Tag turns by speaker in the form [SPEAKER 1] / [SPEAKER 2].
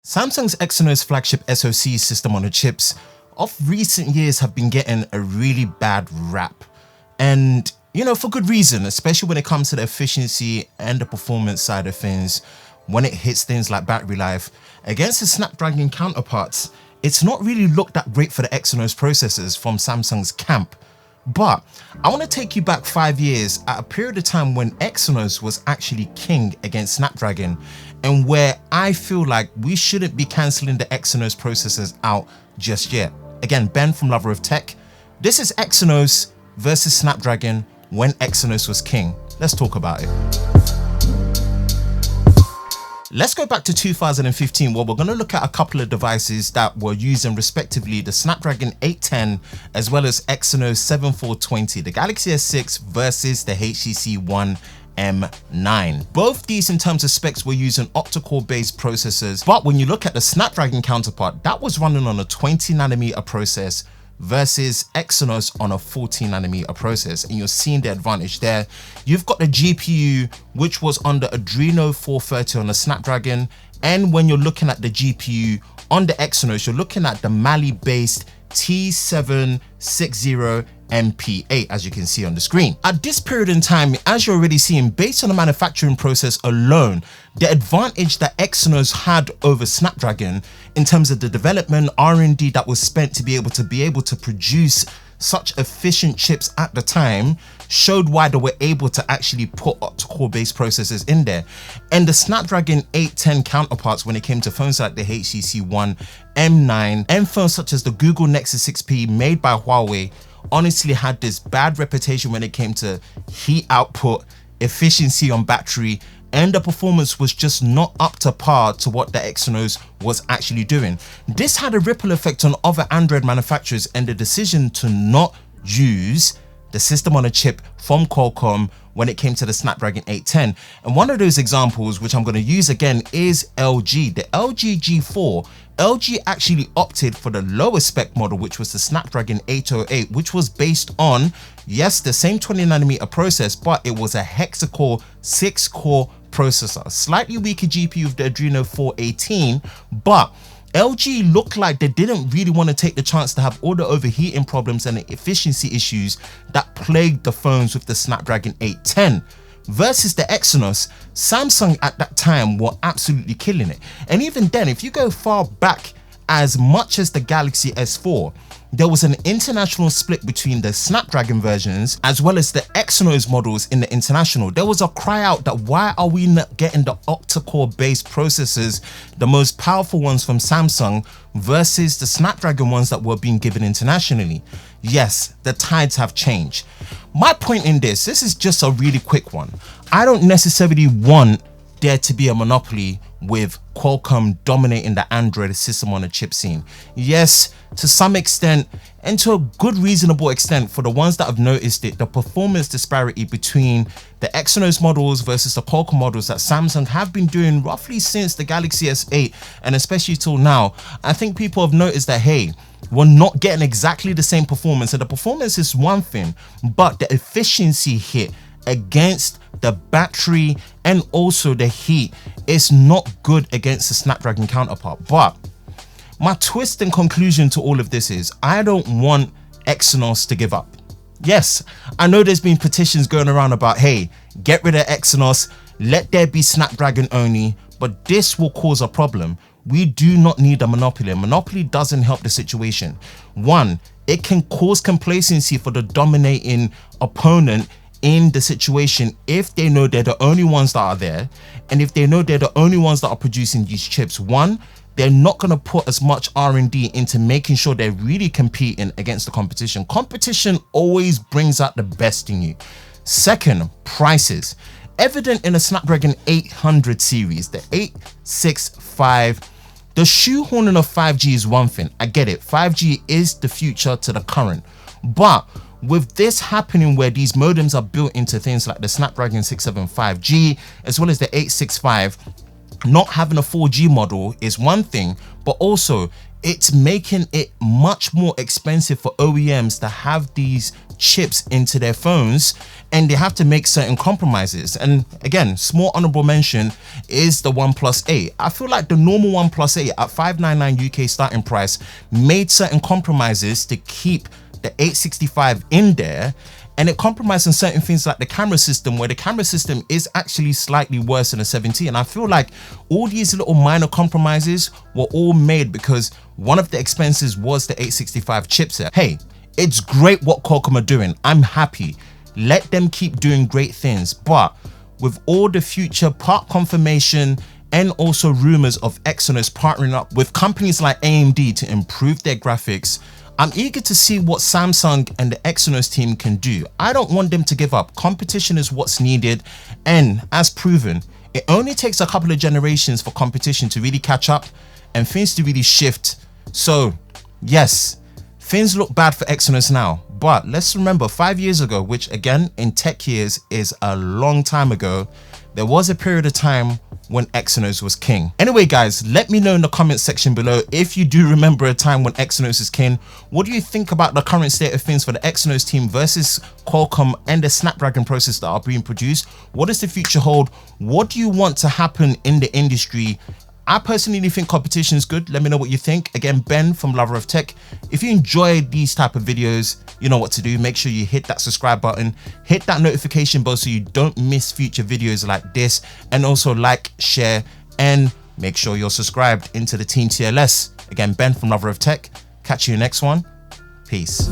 [SPEAKER 1] Samsung's Exynos flagship SoC system on the chips of recent years have been getting a really bad rap. And, for good reason, especially when it comes to the efficiency and the performance side of things, when it hits things like battery life. Against the Snapdragon counterparts, it's not really looked that great for the Exynos processors from Samsung's camp. But I want to take you back 5 years at a period of time when Exynos was actually king against Snapdragon, and where I feel like we shouldn't be cancelling the Exynos processors out just yet. Again, Ben from Lover of Tech. This is Exynos versus Snapdragon when Exynos was king. Let's talk about it. Let's go back to 2015 where we're going to look at a couple of devices that were using respectively the Snapdragon 810 as well as Exynos 7420, the Galaxy S6 versus the HTC One M9. Both these in terms of specs were using octa-core based processors, but when you look at the Snapdragon counterpart, that was running on a 20nm process versus Exynos on a 14nm process, and you're seeing the advantage there. You've got the GPU, which was on the Adreno 430 on the Snapdragon, and when you're looking at the GPU on the Exynos, you're looking at the Mali-based T760 MP8, as you can see on the screen. At this period in time, as you're already seeing, based on the manufacturing process alone, the advantage that Exynos had over Snapdragon in terms of the development R&D that was spent to be able to produce such efficient chips at the time showed why they were able to actually put octa-core based processors in there. And the Snapdragon 810 counterparts when it came to phones like the HTC One M9 and phones such as the Google Nexus 6P made by Huawei honestly had this bad reputation when it came to heat output, efficiency on battery, and the performance was just not up to par to what the Exynos was actually doing. This had a ripple effect on other Android manufacturers, and the decision to not use the system on a chip from Qualcomm when it came to the Snapdragon 810. And one of those examples, which I'm going to use again, is LG. The LG G4, LG actually opted for the lower spec model, which was the Snapdragon 808, which was based on, yes, the same 20nm process, but it was a hexa-core 6-core processor. Slightly weaker GPU of the Adreno 418, but LG looked like they didn't really want to take the chance to have all the overheating problems and the efficiency issues that plagued the phones with the Snapdragon 810. Versus the Exynos, Samsung at that time were absolutely killing it. And even then, if you go far back as much as the Galaxy S4, there was an international split between the Snapdragon versions as well as the Exynos models in the international. There was a cry out that why are we not getting the octa-core based processors, the most powerful ones from Samsung, versus the Snapdragon ones that were being given internationally? Yes, the tides have changed. My point in this is just a really quick one. I don't necessarily want there to be a monopoly with Qualcomm dominating the Android system on a chip scene. Yes, to some extent, and to a good reasonable extent for the ones that have noticed it, the performance disparity between the Exynos models versus the Qualcomm models that Samsung have been doing roughly since the Galaxy S8 and especially till now, I think people have noticed that, hey, we're not getting exactly the same performance, and the performance is one thing, but the efficiency hit against the battery and also the heat is not good against the Snapdragon counterpart. But my twist and conclusion to all of this is I don't want Exynos to give up. Yes, I know there's been petitions going around about, hey, get rid of Exynos, let there be Snapdragon only, but this will cause a problem. We do not need a monopoly. A monopoly doesn't help the situation. One, it can cause complacency for the dominating opponent in the situation if they know they're the only ones that are there, and if they know they're the only ones that are producing these chips. One, they're not going to put as much R&D into making sure they're really competing against the competition. Competition always brings out the best in you. Second, prices. Evident in the Snapdragon 800 series, the 865, the shoehorning of 5G is one thing. I get it. 5G is the future to the current, but with this happening where these modems are built into things like the Snapdragon 675G as well as the 865, not having a 4G model is one thing, but also it's making it much more expensive for OEMs to have these chips into their phones, and they have to make certain compromises. And again, small honorable mention is the OnePlus 8. I feel like the normal OnePlus 8 at $599 UK starting price made certain compromises to keep the 865 in there, and it compromised on certain things like the camera system, where the camera system is actually slightly worse than a 17. And I feel like all these little minor compromises were all made because one of the expenses was the 865 chipset. Hey, it's great what Qualcomm are doing. I'm happy. Let them keep doing great things. But with all the future part confirmation and also rumors of Exynos partnering up with companies like AMD to improve their graphics, I'm eager to see what Samsung and the Exynos team can do. I don't want them to give up. Competition is what's needed, and as proven, it only takes a couple of generations for competition to really catch up and things to really shift. So yes, things look bad for Exynos now, but let's remember 5 years ago, which again in tech years is a long time ago, there was a period of time when Exynos was king. Anyway guys, let me know in the comment section below if you do remember a time when Exynos is king. What do you think about the current state of things for the Exynos team versus Qualcomm and the Snapdragon processors that are being produced? What does the future hold? What do you want to happen in the industry? I personally think competition is good. Let me know what you think. Again, Ben from Lover of Tech. If you enjoy these type of videos, you know what to do. Make sure you hit that subscribe button, hit that notification bell so you don't miss future videos like this, and also like, share, and make sure you're subscribed into the Team TLS. Again, Ben from Lover of Tech. Catch you next one. Peace.